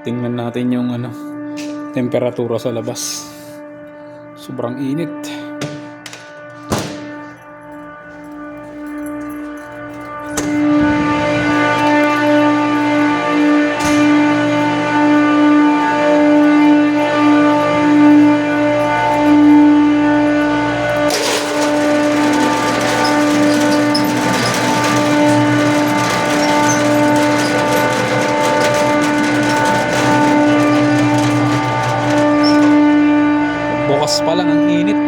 tingnan natin yung temperatura sa labas. Sobrang init. Bukas pa lang ang init.